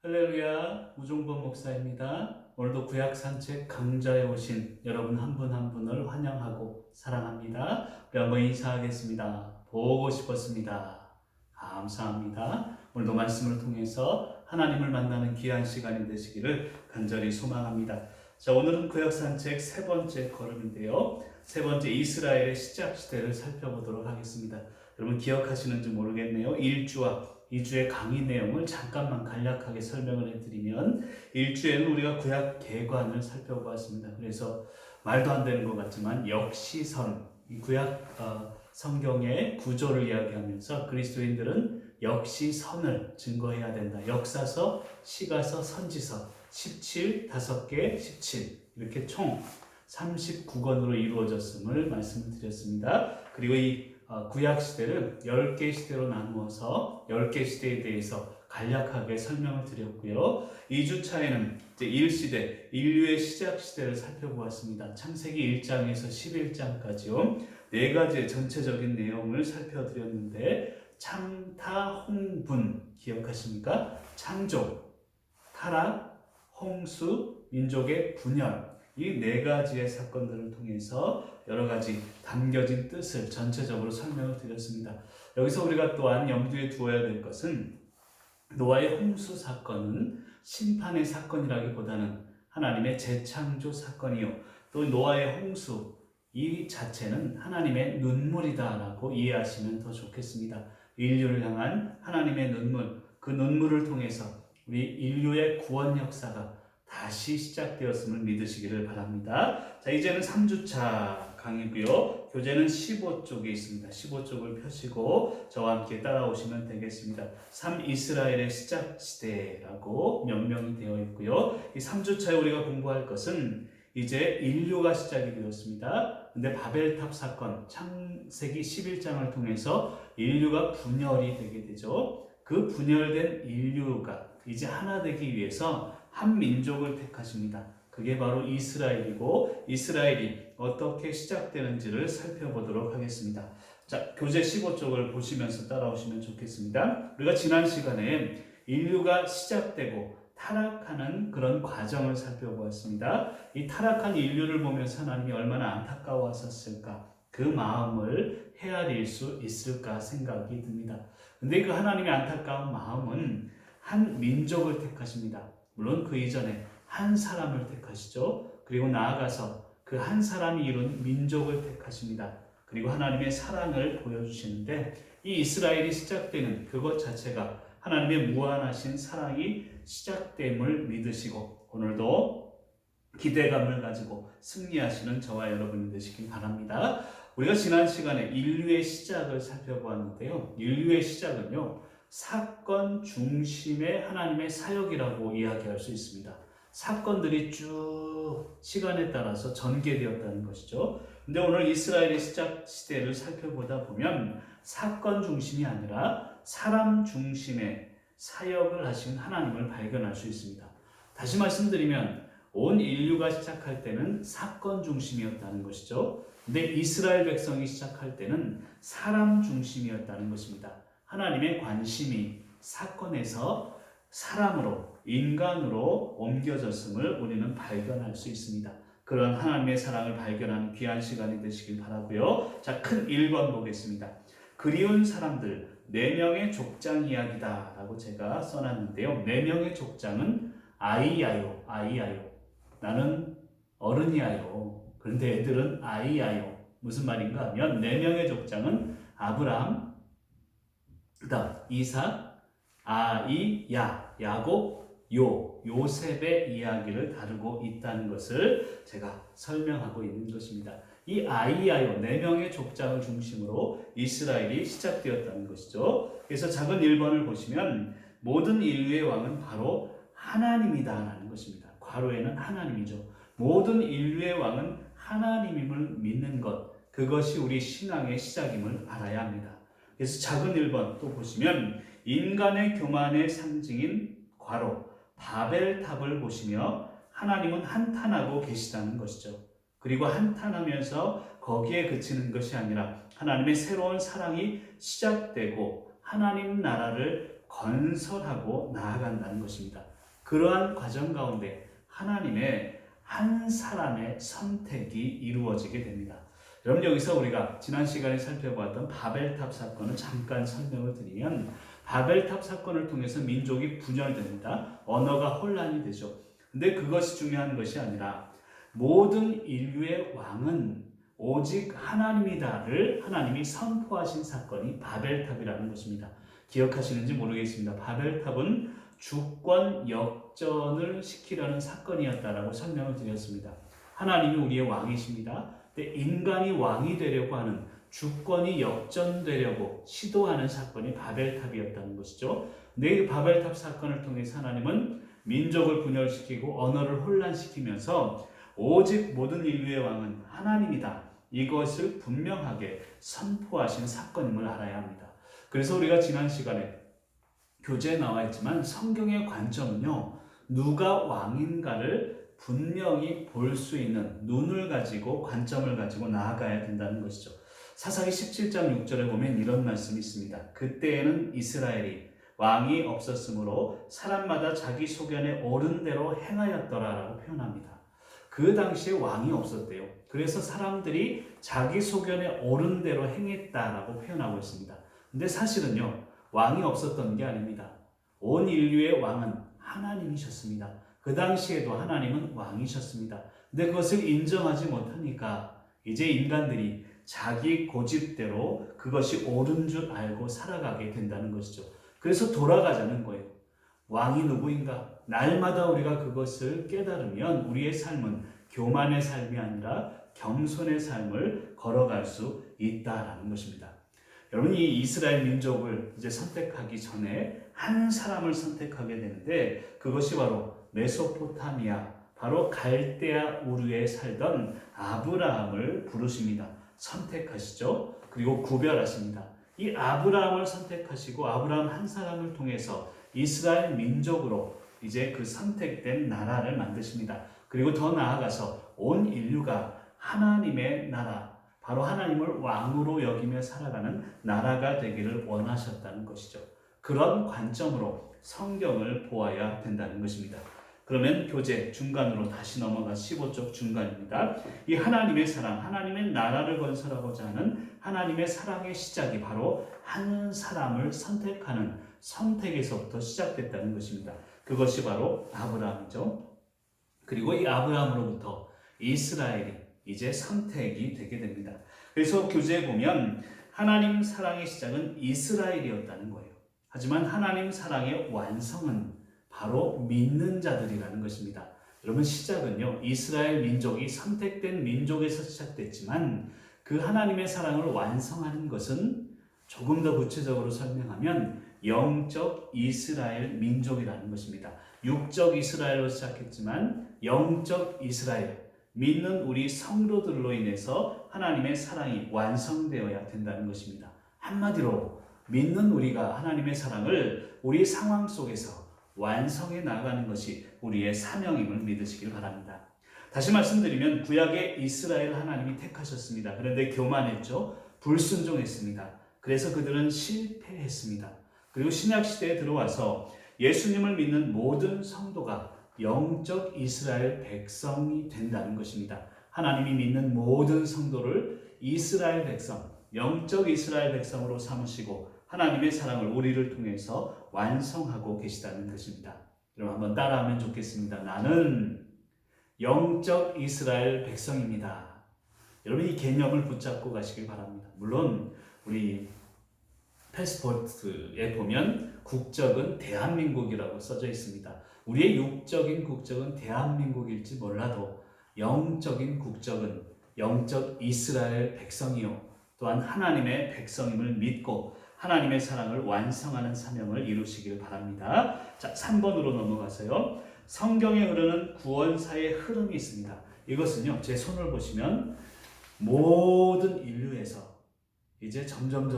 할렐루야, 우종범 목사입니다. 오늘도 구약 산책 강좌에 오신 여러분 한 분 한 분을 환영하고 사랑합니다. 우리 한번 인사하겠습니다. 보고 싶었습니다. 감사합니다. 오늘도 말씀을 통해서 하나님을 만나는 귀한 시간이 되시기를 간절히 소망합니다. 자, 오늘은 구약 산책 세 번째 걸음인데요. 세 번째 이스라엘의 시작 시대를 살펴보도록 하겠습니다. 여러분 기억하시는지 모르겠네요. 1주와 2주의 강의 내용을 잠깐만 간략하게 설명을 해드리면 1주에는 우리가 구약 개관을 살펴보았습니다. 그래서 말도 안 되는 것 같지만 역시선, 이 구약 성경의 구조를 이야기하면서 그리스도인들은 역시선을 증거해야 된다. 역사서, 시가서, 선지서 17, 5개, 17 이렇게 총 39권으로 이루어졌음을 말씀을 드렸습니다. 그리고 이 구약 시대를 10개 시대로 나누어서 10개 시대에 대해서 간략하게 설명을 드렸고요. 2주차에는 이제 1시대, 인류의 시작 시대를 살펴보았습니다. 창세기 1장에서 11장까지요. 네 가지의 전체적인 내용을 살펴드렸는데 창타, 홍분 기억하십니까? 창조, 타락, 홍수, 민족의 분열 이 네 가지의 사건들을 통해서 여러 가지 담겨진 뜻을 전체적으로 설명을 드렸습니다. 여기서 우리가 또한 염두에 두어야 될 것은 노아의 홍수 사건은 심판의 사건이라기보다는 하나님의 재창조 사건이요. 또 노아의 홍수 이 자체는 하나님의 눈물이다라고 이해하시면 더 좋겠습니다. 인류를 향한 하나님의 눈물, 그 눈물을 통해서 우리 인류의 구원 역사가 다시 시작되었음을 믿으시기를 바랍니다. 자, 이제는 3주차 강의고요. 교재는 15쪽에 있습니다. 15쪽을 펴시고 저와 함께 따라오시면 되겠습니다. 3 이스라엘의 시작 시대라고 명명이 되어 있고요. 이 3주차에 우리가 공부할 것은 이제 인류가 시작이 되었습니다. 근데 바벨탑 사건, 창세기 11장을 통해서 인류가 분열이 되게 되죠. 그 분열된 인류가 이제 하나 되기 위해서 한 민족을 택하십니다. 그게 바로 이스라엘이고 이스라엘이 어떻게 시작되는지를 살펴보도록 하겠습니다. 자, 교재 15쪽을 보시면서 따라오시면 좋겠습니다. 우리가 지난 시간에 인류가 시작되고 타락하는 그런 과정을 살펴보았습니다. 이 타락한 인류를 보면서 하나님이 얼마나 안타까워하셨을까? 그 마음을 헤아릴 수 있을까 생각이 듭니다. 근데 그 하나님의 안타까운 마음은 한 민족을 택하십니다. 물론 그 이전에 한 사람을 택하시죠. 그리고 나아가서 그 한 사람이 이룬 민족을 택하십니다. 그리고 하나님의 사랑을 보여주시는데 이 이스라엘이 시작되는 그것 자체가 하나님의 무한하신 사랑이 시작됨을 믿으시고 오늘도 기대감을 가지고 승리하시는 저와 여러분이 되시길 바랍니다. 우리가 지난 시간에 인류의 시작을 살펴보았는데요. 인류의 시작은요. 사건 중심의 하나님의 사역이라고 이야기할 수 있습니다. 사건들이 쭉 시간에 따라서 전개되었다는 것이죠. 근데 오늘 이스라엘의 시작 시대를 살펴보다 보면 사건 중심이 아니라 사람 중심의 사역을 하신 하나님을 발견할 수 있습니다. 다시 말씀드리면 온 인류가 시작할 때는 사건 중심이었다는 것이죠. 근데 이스라엘 백성이 시작할 때는 사람 중심이었다는 것입니다. 하나님의 관심이 사건에서 사람으로, 인간으로 옮겨졌음을 우리는 발견할 수 있습니다. 그런 하나님의 사랑을 발견하는 귀한 시간이 되시길 바라고요. 자, 큰 1번 보겠습니다. 그리운 사람들 4명의 족장 이야기다 라고 제가 써놨는데요. 4명의 족장은 아이야요, 아이야요. 나는 어른이야요. 그런데 애들은 아이야요. 무슨 말인가 하면 4명의 족장은 아브라함, 그 다음 이삭, 아이야, 야곱, 요셉의 이야기를 다루고 있다는 것을 제가 설명하고 있는 것입니다. 이 아이야요 4명의 족장을 중심으로 이스라엘이 시작되었다는 것이죠. 그래서 작은 1번을 보시면 모든 인류의 왕은 바로 하나님이다라는 것입니다. 괄호에는 하나님이죠. 모든 인류의 왕은 하나님임을 믿는 것, 그것이 우리 신앙의 시작임을 알아야 합니다. 그래서 작은 1번 또 보시면 인간의 교만의 상징인 괄호 바벨탑을 보시며 하나님은 한탄하고 계시다는 것이죠. 그리고 한탄하면서 거기에 그치는 것이 아니라 하나님의 새로운 사랑이 시작되고 하나님 나라를 건설하고 나아간다는 것입니다. 그러한 과정 가운데 하나님의 한 사람의 선택이 이루어지게 됩니다. 여러분, 여기서 우리가 지난 시간에 살펴보았던 바벨탑 사건을 잠깐 설명을 드리면, 바벨탑 사건을 통해서 민족이 분열됩니다. 언어가 혼란이 되죠. 근데 그것이 중요한 것이 아니라 모든 인류의 왕은 오직 하나님이다를 하나님이 선포하신 사건이 바벨탑이라는 것입니다. 기억하시는지 모르겠습니다. 바벨탑은 주권 역전을 시키려는 사건이었다라고 설명을 드렸습니다. 하나님이 우리의 왕이십니다. 근데 인간이 왕이 되려고 하는, 주권이 역전되려고 시도하는 사건이 바벨탑이었다는 것이죠. 근데 이 바벨탑 사건을 통해서 하나님은 민족을 분열시키고 언어를 혼란시키면서 오직 모든 인류의 왕은 하나님이다, 이것을 분명하게 선포하신 사건임을 알아야 합니다. 그래서 우리가 지난 시간에 교재에 나와 있지만 성경의 관점은요, 누가 왕인가를 분명히 볼 수 있는 눈을 가지고, 관점을 가지고 나아가야 된다는 것이죠. 사사기 17장 6절에 보면 이런 말씀이 있습니다. 그때에는 이스라엘이 왕이 없었으므로 사람마다 자기 소견에 옳은 대로 행하였더라라고 표현합니다. 그 당시에 왕이 없었대요. 그래서 사람들이 자기 소견에 옳은 대로 행했다라고 표현하고 있습니다. 근데 사실은요, 왕이 없었던 게 아닙니다. 온 인류의 왕은 하나님이셨습니다. 그 당시에도 하나님은 왕이셨습니다. 근데 그것을 인정하지 못하니까 이제 인간들이 자기 고집대로 그것이 옳은 줄 알고 살아가게 된다는 것이죠. 그래서 돌아가자는 거예요. 왕이 누구인가? 날마다 우리가 그것을 깨달으면 우리의 삶은 교만의 삶이 아니라 겸손의 삶을 걸어갈 수 있다라는 것입니다. 여러분, 이 이스라엘 민족을 이제 선택하기 전에 한 사람을 선택하게 되는데, 그것이 바로 메소포타미아, 바로 갈대아 우르에 살던 아브라함을 부르십니다. 선택하시죠. 그리고 구별하십니다. 이 아브라함을 선택하시고 아브라함 한 사람을 통해서 이스라엘 민족으로 이제 그 선택된 나라를 만드십니다. 그리고 더 나아가서 온 인류가 하나님의 나라, 바로 하나님을 왕으로 여기며 살아가는 나라가 되기를 원하셨다는 것이죠. 그런 관점으로 성경을 보아야 된다는 것입니다. 그러면 교재 중간으로 다시 넘어가 15쪽 중간입니다. 이 하나님의 사랑, 하나님의 나라를 건설하고자 하는 하나님의 사랑의 시작이 바로 한 사람을 선택하는 선택에서부터 시작됐다는 것입니다. 그것이 바로 아브라함이죠. 그리고 이 아브라함으로부터 이스라엘이 이제 선택이 되게 됩니다. 그래서 교재에 보면 하나님 사랑의 시작은 이스라엘이었다는 거예요. 하지만 하나님 사랑의 완성은 바로 믿는 자들이라는 것입니다. 여러분, 시작은요, 이스라엘 민족이 선택된 민족에서 시작됐지만 그 하나님의 사랑을 완성하는 것은 조금 더 구체적으로 설명하면 영적 이스라엘 민족이라는 것입니다. 육적 이스라엘로 시작했지만 영적 이스라엘, 믿는 우리 성도들로 인해서 하나님의 사랑이 완성되어야 된다는 것입니다. 한마디로 믿는 우리가 하나님의 사랑을 우리 상황 속에서 완성해 나가는 것이 우리의 사명임을 믿으시길 바랍니다. 다시 말씀드리면 구약의 이스라엘 하나님이 택하셨습니다. 그런데 교만했죠. 불순종했습니다. 그래서 그들은 실패했습니다. 그리고 신약 시대에 들어와서 예수님을 믿는 모든 성도가 영적 이스라엘 백성이 된다는 것입니다. 하나님이 믿는 모든 성도를 이스라엘 백성, 영적 이스라엘 백성으로 삼으시고 하나님의 사랑을 우리를 통해서 완성하고 계시다는 것입니다. 여러분, 한번 따라하면 좋겠습니다. 나는 영적 이스라엘 백성입니다. 여러분, 이 개념을 붙잡고 가시길 바랍니다. 물론 우리 패스포트에 보면 국적은 대한민국이라고 써져 있습니다. 우리의 육적인 국적은 대한민국일지 몰라도 영적인 국적은 영적 이스라엘 백성이요, 또한 하나님의 백성임을 믿고 하나님의 사랑을 완성하는 사명을 이루시길 바랍니다. 자, 3번으로 넘어가서요. 성경에 흐르는 구원사의 흐름이 있습니다. 이것은요, 제 손을 보시면 모든 인류에서 이제 점점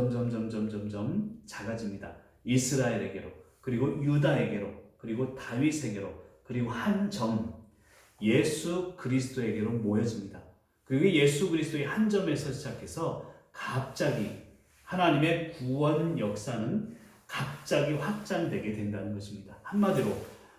작아집니다. 이스라엘에게로, 그리고 유다에게로, 그리고 다윗에게로, 그리고 한 점, 예수 그리스도에게로 모여집니다. 그리고 예수 그리스도의 한 점에서 시작해서 갑자기 하나님의 구원 역사는 갑자기 확장되게 된다는 것입니다. 한마디로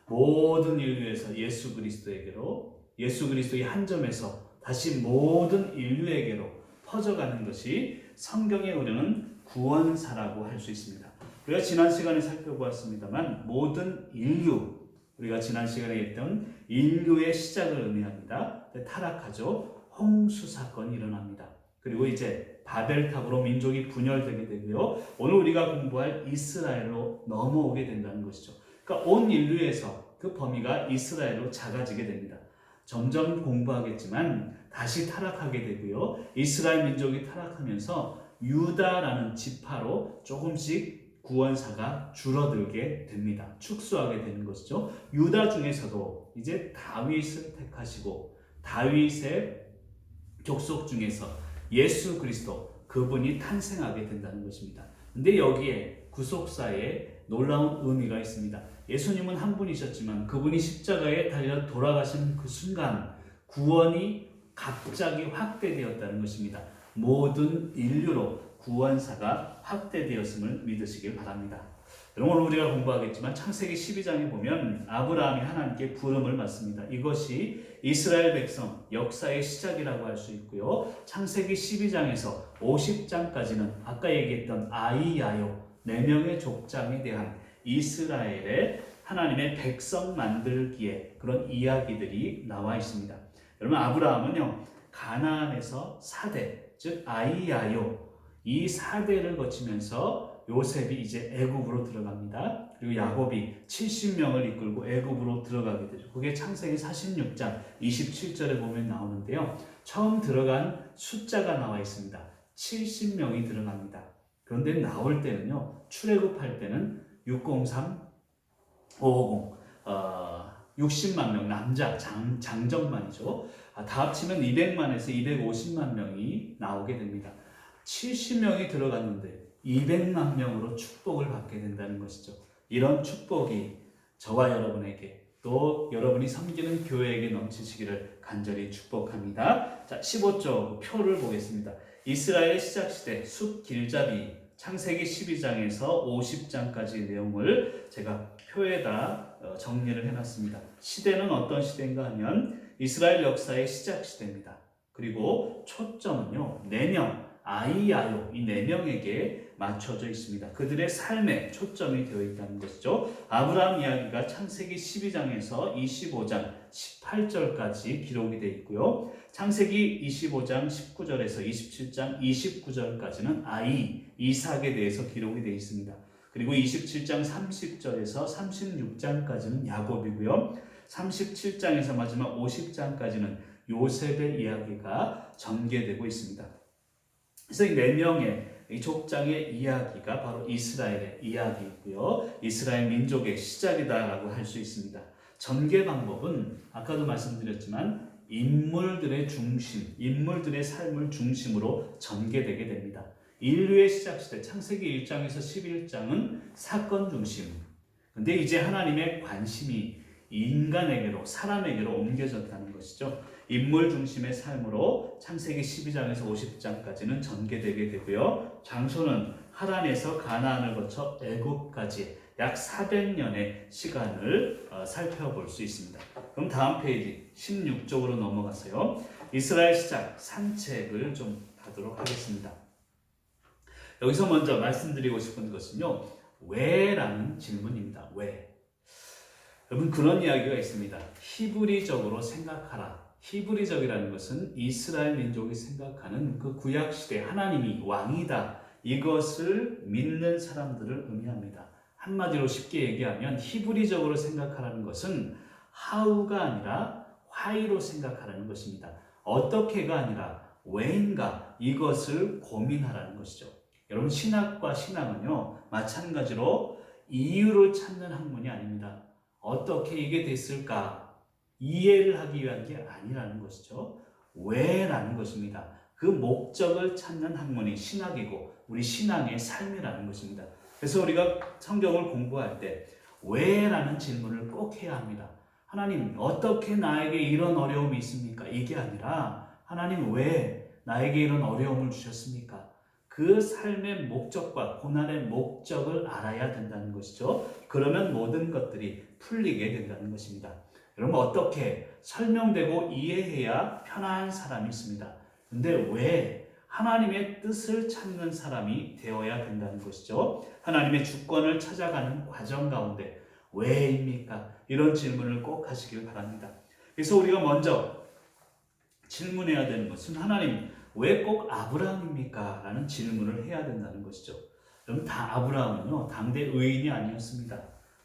모든 인류에서 예수 그리스도에게로, 예수 그리스도의 한 점에서 다시 모든 인류에게로 퍼져가는 것이 성경에 우리는 구원사라고 할 수 있습니다. 우리가 지난 시간에 살펴보았습니다만 모든 인류, 우리가 지난 시간에 했던 인류의 시작을 의미합니다. 타락하죠. 홍수 사건이 일어납니다. 그리고 이제 바벨탑으로 민족이 분열되게 되고요. 오늘 우리가 공부할 이스라엘로 넘어오게 된다는 것이죠. 그러니까 온 인류에서 그 범위가 이스라엘로 작아지게 됩니다. 점점 공부하겠지만 다시 타락하게 되고요. 이스라엘 민족이 타락하면서 유다라는 지파로 조금씩 구원사가 줄어들게 됩니다. 축소하게 되는 것이죠. 유다 중에서도 이제 다윗을 택하시고 다윗의 족속 중에서 예수 그리스도 그분이 탄생하게 된다는 것입니다. 근데 여기에 구속사에 놀라운 의미가 있습니다. 예수님은 한 분이셨지만 그분이 십자가에 달려 돌아가신 그 순간 구원이 갑자기 확대되었다는 것입니다. 모든 인류로 구원사가 확대되었음을 믿으시길 바랍니다. 여러분 오늘 우리가 공부하겠지만 창세기 12장에 보면 아브라함이 하나님께 부름을 받습니다. 이것이 이스라엘 백성 역사의 시작이라고 할 수 있고요. 창세기 12장에서 50장까지는 아까 얘기했던 아이야요 4명의 족장에 대한 이스라엘의 하나님의 백성 만들기에 그런 이야기들이 나와 있습니다. 여러분 아브라함은요 가나안에서 4대 즉 아이야요 이 4대를 거치면서 요셉이 이제 애굽으로 들어갑니다. 그리고 야곱이 70명을 이끌고 애굽으로 들어가게 되죠. 그게 창세기 46장 27절에 보면 나오는데요. 처음 들어간 숫자가 나와 있습니다. 70명이 들어갑니다. 그런데 나올 때는요. 출애굽할 때는 603, 550 60만 명 남자 장정만이죠. 다 합치면 200만에서 250만 명이 나오게 됩니다. 70명이 들어갔는데 200만 명으로 축복을 받게 된다는 것이죠. 이런 축복이 저와 여러분에게 또 여러분이 섬기는 교회에게 넘치시기를 간절히 축복합니다. 자, 15조 표를 보겠습니다. 이스라엘 시작시대 숲 길잡이 창세기 12장에서 50장까지 내용을 제가 표에다 정리를 해놨습니다. 시대는 어떤 시대인가 하면 이스라엘 역사의 시작 시대입니다. 그리고 초점은요 4명 아이야요 이 4명에게 맞춰져 있습니다. 그들의 삶에 초점이 되어 있다는 것이죠. 아브라함 이야기가 창세기 12장에서 25장 18절까지 기록이 되어 있고요. 창세기 25장 19절에서 27장 29절까지는 이삭에 대해서 기록이 되어 있습니다. 그리고 27장 30절에서 36장까지는 야곱이고요. 37장에서 마지막 50장까지는 요셉의 이야기가 전개되고 있습니다. 그래서 이 4명의 이 족장의 이야기가 바로 이스라엘의 이야기이고요. 이스라엘 민족의 시작이다라고 할 수 있습니다. 전개 방법은 아까도 말씀드렸지만 인물들의 중심, 인물들의 삶을 중심으로 전개되게 됩니다. 인류의 시작시대 창세기 1장에서 11장은 사건 중심. 근데 이제 하나님의 관심이 인간에게로 사람에게로 옮겨졌다는 것이죠. 인물 중심의 삶으로 창세기 12장에서 50장까지는 전개되게 되고요. 장소는 하란에서 가나안을 거쳐 애굽까지 약 400년의 시간을 살펴볼 수 있습니다. 그럼 다음 페이지 16쪽으로 넘어가서요. 이스라엘 시작 산책을 좀 하도록 하겠습니다. 여기서 먼저 말씀드리고 싶은 것은요. 왜라는 질문입니다. 왜? 여러분 그런 이야기가 있습니다. 히브리적으로 생각하라. 히브리적이라는 것은 이스라엘 민족이 생각하는 그 구약시대 하나님이 왕이다. 이것을 믿는 사람들을 의미합니다. 한마디로 쉽게 얘기하면 히브리적으로 생각하라는 것은 how가 아니라 why로 생각하라는 것입니다. 어떻게가 아니라 왜인가 이것을 고민하라는 것이죠. 여러분 신학과 신앙은요 마찬가지로 이유를 찾는 학문이 아닙니다. 어떻게 이게 됐을까? 이해를 하기 위한 게 아니라는 것이죠. 왜라는 것입니다. 그 목적을 찾는 학문이 신학이고 우리 신앙의 삶이라는 것입니다. 그래서 우리가 성경을 공부할 때 왜라는 질문을 꼭 해야 합니다. 하나님 어떻게 나에게 이런 어려움이 있습니까? 이게 아니라 하나님 왜 나에게 이런 어려움을 주셨습니까? 그 삶의 목적과 고난의 목적을 알아야 된다는 것이죠. 그러면 모든 것들이 풀리게 된다는 것입니다. 여러분 어떻게 설명되고 이해해야 편안한 사람이 있습니다. 근데 왜 하나님의 뜻을 찾는 사람이 되어야 된다는 것이죠. 하나님의 주권을 찾아가는 과정 가운데 왜입니까? 이런 질문을 꼭 하시길 바랍니다. 그래서 우리가 먼저 질문해야 되는 것은 하나님 왜 꼭 아브라함입니까? 라는 질문을 해야 된다는 것이죠. 여러분 다 아브라함은요 당대 의인이 아니었습니다.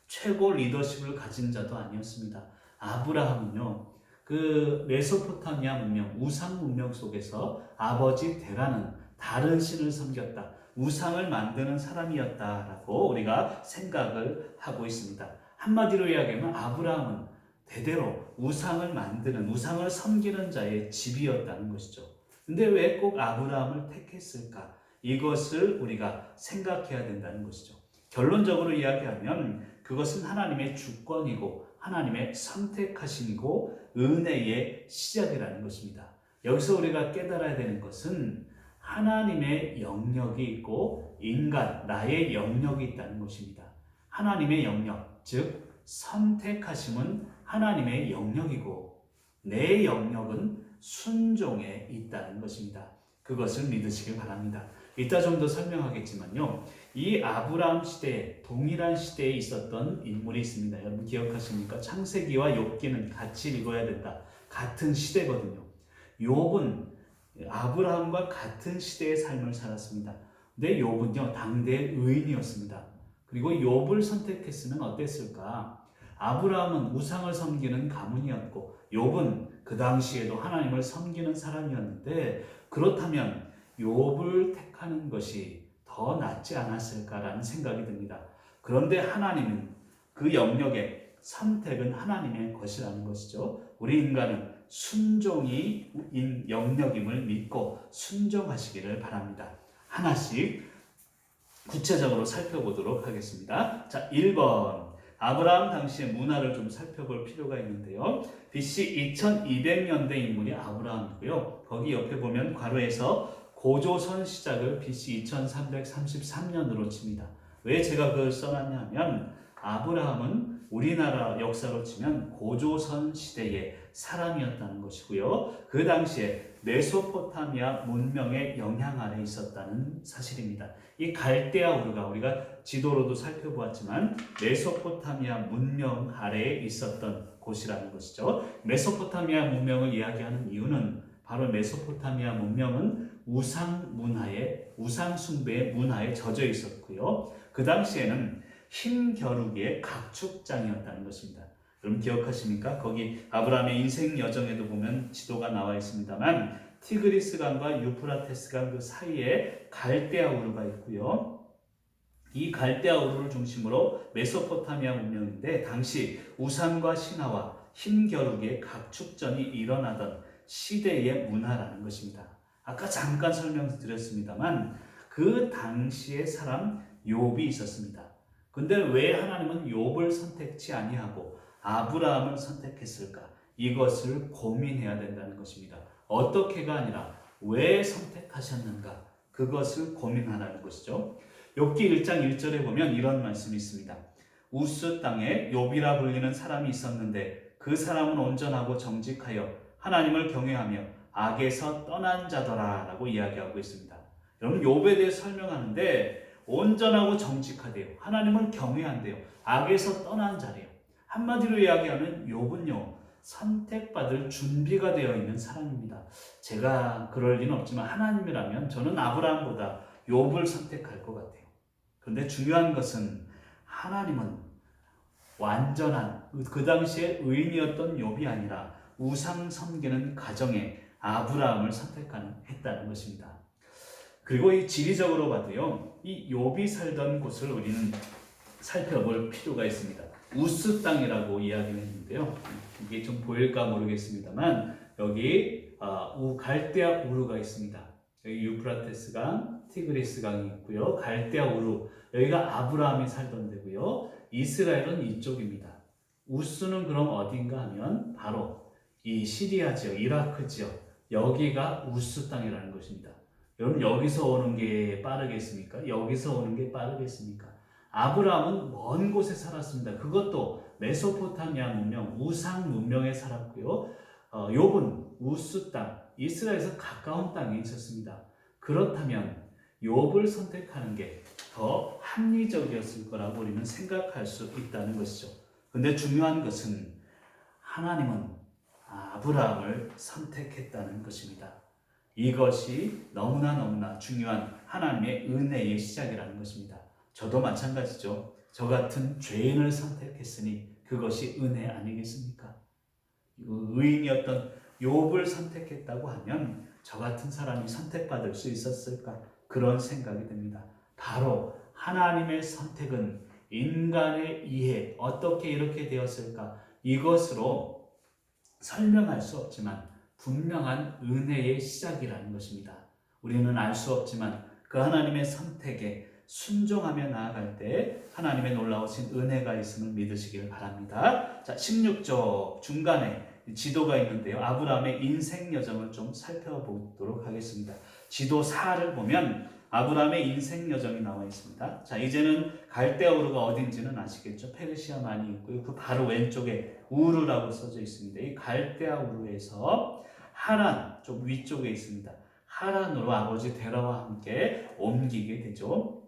최고 리더십을 가진 자도 아니었습니다. 아브라함은요 그 메소포타미아 문명, 우상 문명 속에서 아버지 데라는 다른 신을 섬겼다. 우상을 만드는 사람이었다라고 우리가 생각을 하고 있습니다. 한마디로 이야기하면 아브라함은 대대로 우상을 만드는, 우상을 섬기는 자의 집이었다는 것이죠. 근데 왜 꼭 아브라함을 택했을까? 이것을 우리가 생각해야 된다는 것이죠. 결론적으로 이야기하면 그것은 하나님의 주권이고 하나님의 선택하심이고 은혜의 시작이라는 것입니다. 여기서 우리가 깨달아야 되는 것은 하나님의 영역이 있고 인간, 나의 영역이 있다는 것입니다. 하나님의 영역, 즉 선택하심은 하나님의 영역이고 내 영역은 순종에 있다는 것입니다. 그것을 믿으시길 바랍니다. 이따 좀 더 설명하겠지만요. 이 아브라함 시대에 동일한 시대에 있었던 인물이 있습니다. 여러분 기억하십니까? 창세기와 욥기는 같이 읽어야 된다. 같은 시대거든요. 욥은 아브라함과 같은 시대의 삶을 살았습니다. 근데 욥은요 당대의 의인이었습니다. 그리고 욥을 선택했으면 어땠을까? 아브라함은 우상을 섬기는 가문이었고 욥은 그 당시에도 하나님을 섬기는 사람이었는데 그렇다면 욥을 택하는 것이 더 낫지 않았을까라는 생각이 듭니다. 그런데 하나님은 그 영역의 선택은 하나님의 것이라는 것이죠. 우리 인간은 순종이 영역임을 믿고 순종하시기를 바랍니다. 하나씩 구체적으로 살펴보도록 하겠습니다. 자, 1번. 아브라함 당시의 문화를 좀 살펴볼 필요가 있는데요. BC 2200년대 인물이 아브라함이고요. 거기 옆에 보면 괄호에서 고조선 시작을 BC 2333년으로 칩니다. 왜 제가 그걸 써놨냐면 아브라함은 우리나라 역사로 치면 고조선 시대의 사람이었다는 것이고요. 그 당시에 메소포타미아 문명의 영향 아래 있었다는 사실입니다. 이 갈대아 우르가 우리가 지도로도 살펴보았지만 메소포타미아 문명 아래에 있었던 곳이라는 것이죠. 메소포타미아 문명을 이야기하는 이유는 바로 메소포타미아 문명은 우상 문화에, 우상 숭배의 문화에 젖어 있었고요. 그 당시에는 힘겨루기의 각축장이었다는 것입니다. 여러분 기억하십니까? 거기 아브라함의 인생 여정에도 보면 지도가 나와 있습니다만 티그리스 강과 유프라테스 강 그 사이에 갈대아 우르가 있고요. 이 갈대아 우르를 중심으로 메소포타미아 문명인데 당시 우상과 신화와 힘겨루기의 각축전이 일어나던 시대의 문화라는 것입니다. 아까 잠깐 설명드렸습니다만 그 당시의 사람 욥이 있었습니다. 근데 왜 하나님은 욥을 선택지 아니하고 아브라함을 선택했을까? 이것을 고민해야 된다는 것입니다. 어떻게가 아니라 왜 선택하셨는가? 그것을 고민하라는 것이죠. 욥기 1장 1절에 보면 이런 말씀이 있습니다. 우스 땅에 욥이라 불리는 사람이 있었는데 그 사람은 온전하고 정직하여 하나님을 경외하며 악에서 떠난 자더라 라고 이야기하고 있습니다. 여러분 욥에 대해 설명하는데 온전하고 정직하대요. 하나님을 경외한대요. 악에서 떠난 자래요. 한마디로 이야기하면 욥은요 선택받을 준비가 되어 있는 사람입니다. 제가 그럴 리는 없지만 하나님이라면 저는 아브라함보다 욥을 선택할 것 같아요. 그런데 중요한 것은 하나님은 완전한 그 당시에 의인이었던 욥이 아니라 우상 섬기는 가정에 아브라함을 선택했다는 것입니다. 그리고 이 지리적으로 봐도요, 이 욥이 살던 곳을 우리는 살펴볼 필요가 있습니다. 우스 땅이라고 이야기를 했는데요. 이게 좀 보일까 모르겠습니다만 여기 갈대아 우르가 있습니다. 여기 유프라테스 강, 티그리스 강이 있고요. 갈대아 우르 여기가 아브라함이 살던 데고요. 이스라엘은 이쪽입니다. 우스는 그럼 어딘가 하면 바로 이 시리아 지역, 이라크 지역 여기가 우스 땅이라는 것입니다. 여러분 여기서 오는 게 빠르겠습니까? 여기서 오는 게 빠르겠습니까? 아브라함은 먼 곳에 살았습니다. 그것도 메소포타미아 문명, 우상 문명에 살았고요. 욥은 우스 땅, 이스라엘에서 가까운 땅에 있었습니다. 그렇다면 욥을 선택하는 게 더 합리적이었을 거라고 우리는 생각할 수 있다는 것이죠. 근데 중요한 것은 하나님은 아브라함을 선택했다는 것입니다. 이것이 너무나 중요한 하나님의 은혜의 시작이라는 것입니다. 저도 마찬가지죠. 저 같은 죄인을 선택했으니 그것이 은혜 아니겠습니까? 의인이었던 욥을 선택했다고 하면 저 같은 사람이 선택받을 수 있었을까? 그런 생각이 듭니다. 바로 하나님의 선택은 인간의 이해, 어떻게 이렇게 되었을까? 이것으로 설명할 수 없지만 분명한 은혜의 시작이라는 것입니다. 우리는 알 수 없지만 그 하나님의 선택에 순종하며 나아갈 때 하나님의 놀라우신 은혜가 있음을 믿으시길 바랍니다. 자, 16쪽 중간에 지도가 있는데요. 아브라함의 인생 여정을 좀 살펴보도록 하겠습니다. 지도 4를 보면 아브라함의 인생 여정이 나와 있습니다. 자, 이제는 갈대아우르가 어딘지는 아시겠죠? 페르시아만이 있고요. 그 바로 왼쪽에 우르라고 써져 있습니다. 이 갈대아우르에서 하란 쪽 위쪽에 있습니다. 하란으로 아버지 데라와 함께 옮기게 되죠.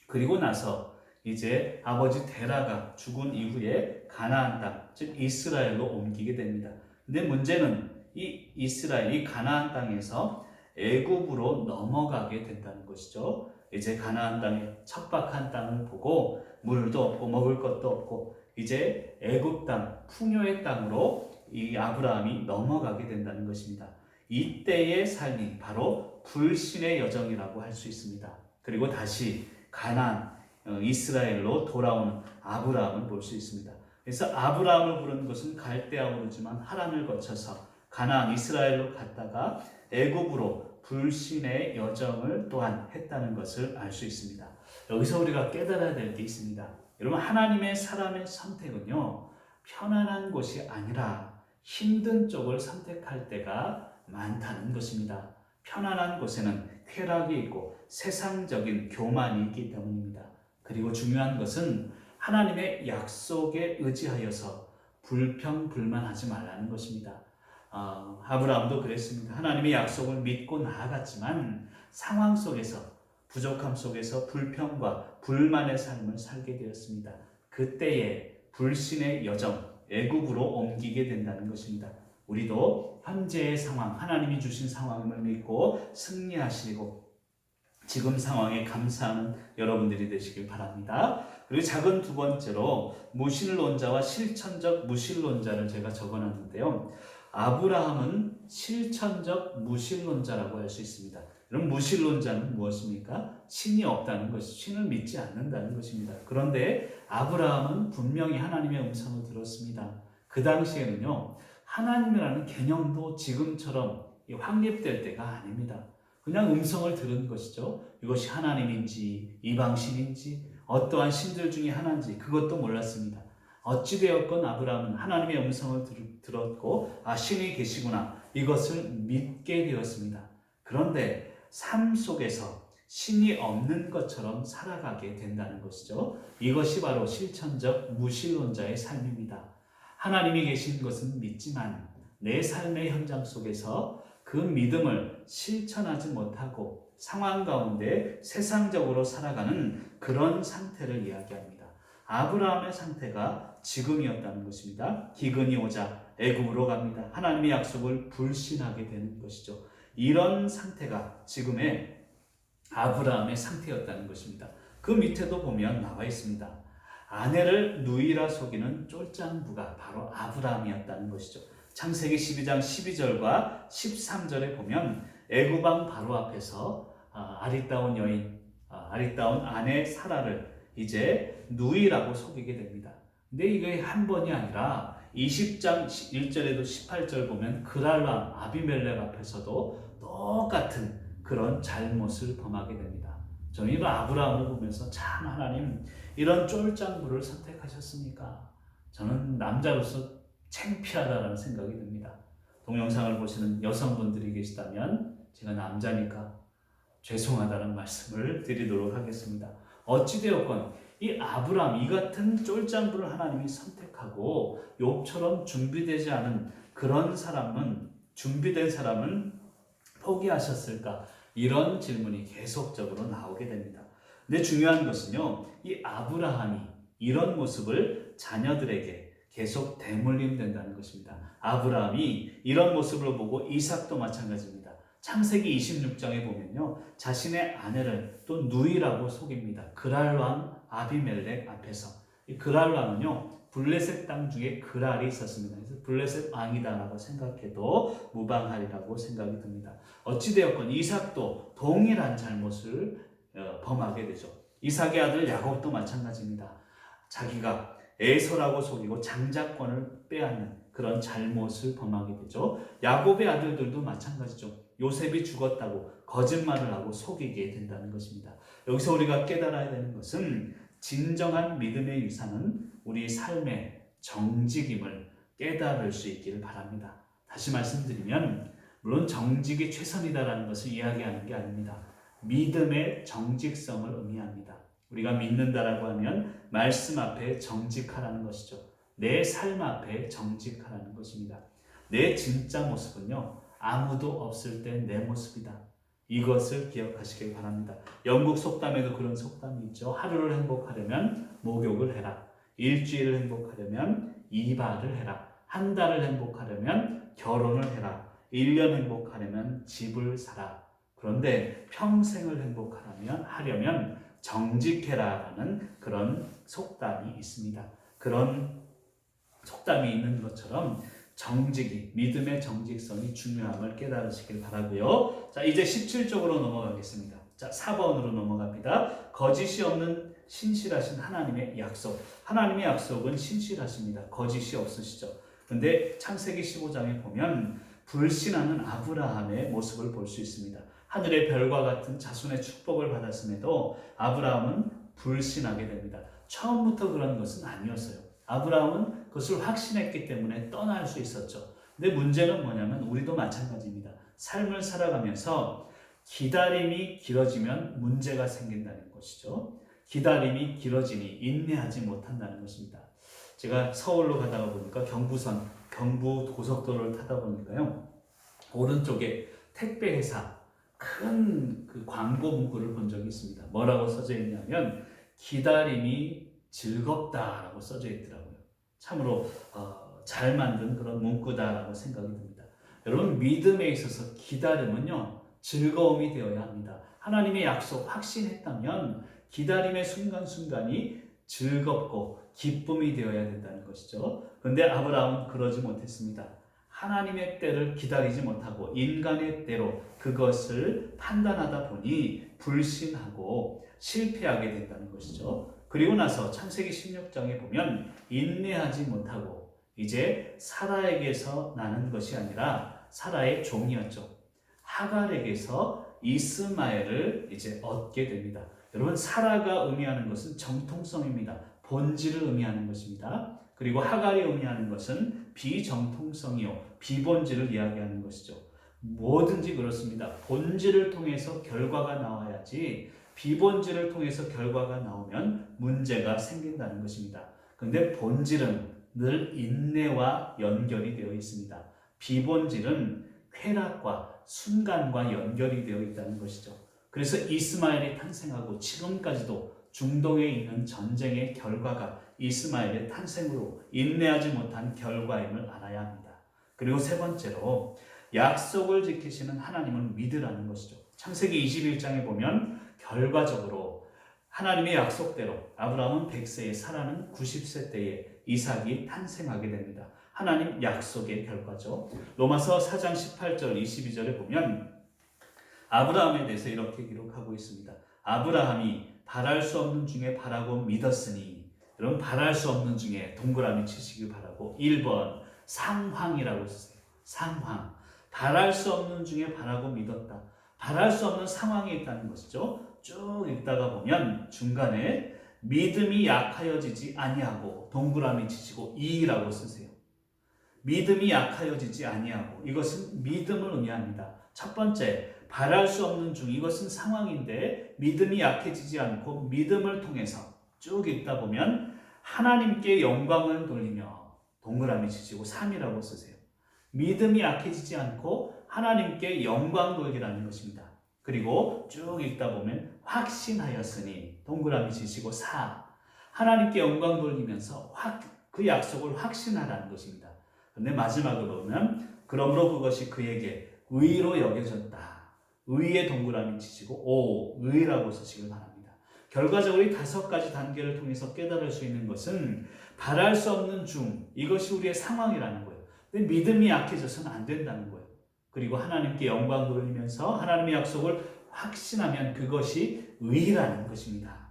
그리고 나서 이제 아버지 데라가 죽은 이후에 가나안 땅, 즉 이스라엘로 옮기게 됩니다. 근데 문제는 이 이스라엘, 이 가나안 땅에서 애굽으로 넘어가게 된다는 것이죠. 이제 가나안 땅의 척박한 땅을 보고 물도 없고 먹을 것도 없고 이제 애굽 땅, 풍요의 땅으로 이 아브라함이 넘어가게 된다는 것입니다. 이때의 삶이 바로 불신의 여정이라고 할 수 있습니다. 그리고 다시 가나안, 이스라엘로 돌아오는 아브라함을 볼 수 있습니다. 그래서 아브라함을 부르는 것은 갈대아우르지만 하란을 거쳐서 가나안, 이스라엘로 갔다가 애굽으로 불신의 여정을 또한 했다는 것을 알 수 있습니다. 여기서 우리가 깨달아야 될 게 있습니다. 여러분, 하나님의 사람의 선택은요, 편안한 곳이 아니라 힘든 쪽을 선택할 때가 많다는 것입니다. 편안한 곳에는 쾌락이 있고 세상적인 교만이 있기 때문입니다. 그리고 중요한 것은 하나님의 약속에 의지하여서 불평불만하지 말라는 것입니다. 아브라함도 그랬습니다. 하나님의 약속을 믿고 나아갔지만 상황 속에서, 부족함 속에서 불평과 불만의 삶을 살게 되었습니다. 그때에 불신의 여정, 애굽으로 옮기게 된다는 것입니다. 우리도 현재의 상황, 하나님이 주신 상황을 믿고 승리하시고 지금 상황에 감사하는 여러분들이 되시길 바랍니다. 그리고 작은 두 번째로 무신론자와 실천적 무신론자를 제가 적어놨는데요. 아브라함은 실천적 무신론자라고 할 수 있습니다. 그럼 무신론자는 무엇입니까? 신이 없다는 것이, 신을 믿지 않는다는 것입니다. 그런데 아브라함은 분명히 하나님의 음성을 들었습니다. 그 당시에는요, 하나님이라는 개념도 지금처럼 확립될 때가 아닙니다. 그냥 음성을 들은 것이죠. 이것이 하나님인지 이방신인지 어떠한 신들 중에 하나인지 그것도 몰랐습니다. 어찌되었건 아브라함은 하나님의 음성을 들었고 신이 계시구나 이것을 믿게 되었습니다. 그런데 삶 속에서 신이 없는 것처럼 살아가게 된다는 것이죠. 이것이 바로 실천적 무신론자의 삶입니다. 하나님이 계신 것은 믿지만 내 삶의 현장 속에서 그 믿음을 실천하지 못하고 상황 가운데 세상적으로 살아가는 그런 상태를 이야기합니다. 아브라함의 상태가 지금이었다는 것입니다. 기근이 오자 애굽으로 갑니다. 하나님의 약속을 불신하게 되는 것이죠. 이런 상태가 지금의 아브라함의 상태였다는 것입니다. 그 밑에도 보면 나와 있습니다. 아내를 누이라 속이는 쫄장부가 바로 아브라함이었다는 것이죠. 창세기 12장 12절과 13절에 보면 애굽왕 바로 앞에서 아리따운 여인, 아리따운 아내 사라를 이제 누이라고 속이게 됩니다. 근데 이게 한 번이 아니라 20장 1절에도 18절 보면 그랄람 아비멜렉 앞에서도 똑같은 그런 잘못을 범하게 됩니다. 저는 이런 아브라함을 보면서 참 하나님 이런 쫄장부를 선택하셨습니까? 저는 남자로서 창피하다라는 생각이 듭니다. 동영상을 보시는 여성분들이 계시다면 제가 남자니까 죄송하다는 말씀을 드리도록 하겠습니다. 어찌되었건 이 아브라함, 이 같은 쫄장부를 하나님이 선택하고 욥처럼 준비되지 않은 그런 사람은, 준비된 사람은 포기하셨을까? 이런 질문이 계속적으로 나오게 됩니다. 근데 중요한 것은요, 이 아브라함이 이런 모습을 자녀들에게 계속 대물림된다는 것입니다. 아브라함이 이런 모습을 보고 이삭도 마찬가지입니다. 창세기 26장에 보면요, 자신의 아내를 또 누이라고 속입니다. 그랄 왕 아비멜렉 앞에서. 이 그랄 왕은요, 블레셋 땅 중에 그랄이 있었습니다. 그래서 블레셋 왕이다라고 생각해도 무방하리라고 생각이 듭니다. 어찌되었건 이삭도 동일한 잘못을 범하게 되죠. 이삭의 아들 야곱도 마찬가지입니다. 자기가 에서라고 속이고 장자권을 빼앗는 그런 잘못을 범하게 되죠. 야곱의 아들들도 마찬가지죠. 요셉이 죽었다고 거짓말을 하고 속이게 된다는 것입니다. 여기서 우리가 깨달아야 되는 것은 진정한 믿음의 유산은 우리 삶의 정직임을 깨달을 수 있기를 바랍니다. 다시 말씀드리면 물론 정직이 최선이다라는 것을 이야기하는 게 아닙니다. 믿음의 정직성을 의미합니다. 우리가 믿는다라고 하면 말씀 앞에 정직하라는 것이죠. 내 삶 앞에 정직하라는 것입니다. 내 진짜 모습은요, 아무도 없을 때 내 모습이다. 이것을 기억하시길 바랍니다. 영국 속담에도 그런 속담이 있죠. 하루를 행복하려면 목욕을 해라. 일주일을 행복하려면 이발을 해라. 한 달을 행복하려면 결혼을 해라. 1년 행복하려면 집을 사라. 그런데 평생을 하려면 정직해라라는 그런 속담이 있습니다. 그런 속담이 있는 것처럼 정직이, 믿음의 정직성이 중요함을 깨달으시길 바라고요. 자, 이제 17쪽으로 넘어가겠습니다. 자, 4번으로 넘어갑니다. 거짓이 없는 신실하신 하나님의 약속. 하나님의 약속은 신실하십니다. 거짓이 없으시죠. 근데 창세기 15장에 보면 불신하는 아브라함의 모습을 볼 수 있습니다. 하늘의 별과 같은 자손의 축복을 받았음에도 아브라함은 불신하게 됩니다. 처음부터 그런 것은 아니었어요. 아브라함은 그것을 확신했기 때문에 떠날 수 있었죠. 근데 문제는 뭐냐면 우리도 마찬가지입니다. 삶을 살아가면서 기다림이 길어지면 문제가 생긴다는 것이죠. 기다림이 길어지니 인내하지 못한다는 것입니다. 제가 서울로 가다가 보니까 경부 고속도로를 타다 보니까요, 오른쪽에 택배 회사 큰 그 광고 문구를 본 적이 있습니다. 뭐라고 써져 있냐면 기다림이 즐겁다라고 써져 있더라고요. 참으로 잘 만든 그런 문구다라고 생각이 듭니다. 여러분, 믿음에 있어서 기다림은요, 즐거움이 되어야 합니다. 하나님의 약속 확신했다면 기다림의 순간순간이 즐겁고 기쁨이 되어야 된다는 것이죠. 그런데 아브라함은 그러지 못했습니다. 하나님의 때를 기다리지 못하고 인간의 때로 그것을 판단하다 보니 불신하고 실패하게 된다는 것이죠. 그리고 나서 창세기 16장에 보면 인내하지 못하고 이제 사라에게서 나는 것이 아니라 사라의 종이었죠. 하갈에게서 이스마엘을 이제 얻게 됩니다. 여러분, 사라가 의미하는 것은 정통성입니다. 본질을 의미하는 것입니다. 그리고 하갈이 의미하는 것은 비정통성이요, 비본질을 이야기하는 것이죠. 뭐든지 그렇습니다. 본질을 통해서 결과가 나와야지 비본질을 통해서 결과가 나오면 문제가 생긴다는 것입니다. 그런데 본질은 늘 인내와 연결이 되어 있습니다. 비본질은 쾌락과 순간과 연결이 되어 있다는 것이죠. 그래서 이스마엘이 탄생하고 지금까지도 중동에 있는 전쟁의 결과가 이스마엘의 탄생으로 인내하지 못한 결과임을 알아야 합니다. 그리고 세 번째로 약속을 지키시는 하나님을 믿으라는 것이죠. 창세기 21장에 보면 결과적으로 하나님의 약속대로 아브라함은 100세에 사라는 90세 때에 이삭이 탄생하게 됩니다. 하나님 약속의 결과죠. 로마서 4장 18절 22절에 보면 아브라함에 대해서 이렇게 기록하고 있습니다. 아브라함이 바랄 수 없는 중에 바라고 믿었으니, 여러분, 바랄 수 없는 중에 동그라미 치시길 바라고 1번 상황이라고 쓰세요. 상황. 바랄 수 없는 중에 바라고 믿었다. 바랄 수 없는 상황이 있다는 것이죠. 쭉 읽다가 보면 중간에 믿음이 약하여지지 아니하고 동그라미 치시고 2라고 쓰세요. 믿음이 약하여지지 아니하고, 이것은 믿음을 의미합니다. 첫 번째, 바랄 수 없는 중, 이것은 상황인데 믿음이 약해지지 않고 믿음을 통해서 쭉 읽다 보면 하나님께 영광을 돌리며, 동그라미 치시고 3이라고 쓰세요. 믿음이 약해지지 않고 하나님께 영광 돌리라는 것입니다. 그리고 쭉 읽다 보면 확신하였으니, 동그라미 치시고 4. 하나님께 영광 돌리면서 그 약속을 확신하라는 것입니다. 그런데 마지막으로 보면 그러므로 그것이 그에게 의로 여겨졌다. 의의 동그라미 치시고 5, 의라고 쓰시길 바랍니다. 결과적으로 이 5가지 단계를 통해서 깨달을 수 있는 것은 바랄 수 없는 중, 이것이 우리의 상황이라는 거예요. 근데 믿음이 약해져서는 안 된다는 거예요. 그리고 하나님께 영광 돌리면서 하나님의 약속을 확신하면 그것이 의라는 것입니다.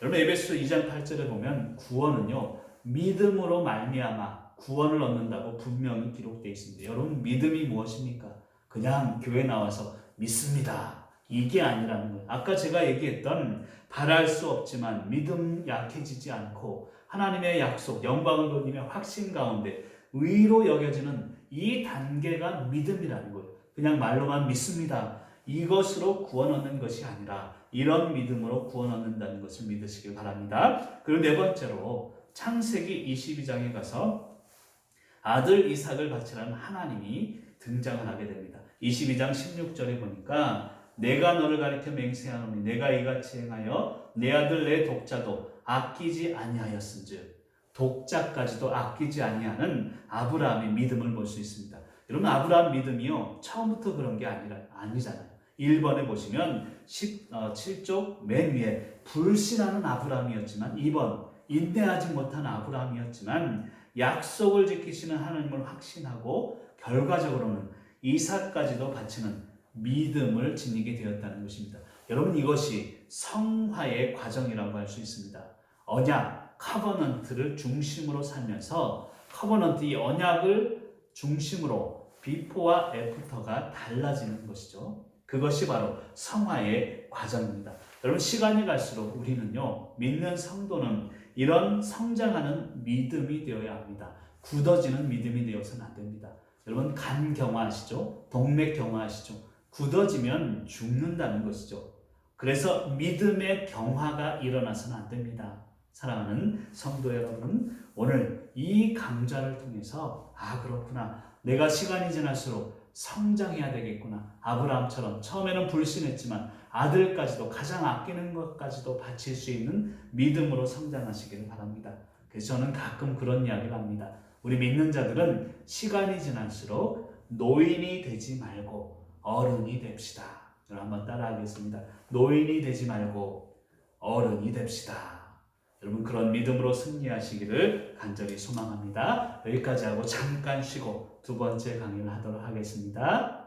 여러분, 에베소 2장 8절에 보면 구원은요, 믿음으로 말미암아 구원을 얻는다고 분명히 기록되어 있습니다. 여러분, 믿음이 무엇입니까? 그냥 교회 나와서 믿습니다, 이게 아니라는 거예요. 아까 제가 얘기했던 바랄 수 없지만 믿음 약해지지 않고 하나님의 약속, 영광을 돌리며 확신 가운데 의로 여겨지는 이 단계가 믿음이라는 거예요. 그냥 말로만 믿습니다, 이것으로 구원 얻는 것이 아니라 이런 믿음으로 구원 얻는다는 것을 믿으시길 바랍니다. 그리고 네 번째로 창세기 22장에 가서 아들 이삭을 바치라는 하나님이 등장을 하게 됩니다. 22장 16절에 보니까 내가 너를 가리켜 맹세하노니 내가 이같이 행하여 내 아들 내 독자도 아끼지 아니하였은즉, 독자까지도 아끼지 아니하는 아브라함의 믿음을 볼 수 있습니다. 여러분, 아브라함 믿음이요, 처음부터 그런 게 아니잖아요. 1번에 보시면 7쪽 맨 위에 불신하는 아브라함이었지만, 2번 인내하지 못한 아브라함이었지만 약속을 지키시는 하나님을 확신하고 결과적으로는 이삭까지도 바치는 믿음을 지니게 되었다는 것입니다. 여러분, 이것이 성화의 과정이라고 할 수 있습니다. 언약, 커버넌트를 중심으로 살면서 커버넌트, 이 언약을 중심으로 비포와 애프터가 달라지는 것이죠. 그것이 바로 성화의 과정입니다. 여러분, 시간이 갈수록 우리는요, 믿는 성도는 이런 성장하는 믿음이 되어야 합니다. 굳어지는 믿음이 되어서는 안 됩니다. 여러분, 간 경화하시죠? 동맥 경화하시죠? 굳어지면 죽는다는 것이죠. 그래서 믿음의 경화가 일어나서는 안 됩니다. 사랑하는 성도 여러분, 오늘 이 강좌를 통해서 그렇구나, 내가 시간이 지날수록 성장해야 되겠구나, 아브라함처럼 처음에는 불신했지만 아들까지도, 가장 아끼는 것까지도 바칠 수 있는 믿음으로 성장하시기를 바랍니다. 그래서 저는 가끔 그런 이야기를 합니다. 우리 믿는 자들은 시간이 지날수록 노인이 되지 말고 어른이 됩시다. 여러분, 한번 따라하겠습니다. 노인이 되지 말고 어른이 됩시다. 여러분, 그런 믿음으로 승리하시기를 간절히 소망합니다. 여기까지 하고 잠깐 쉬고 두 번째 강의를 하도록 하겠습니다.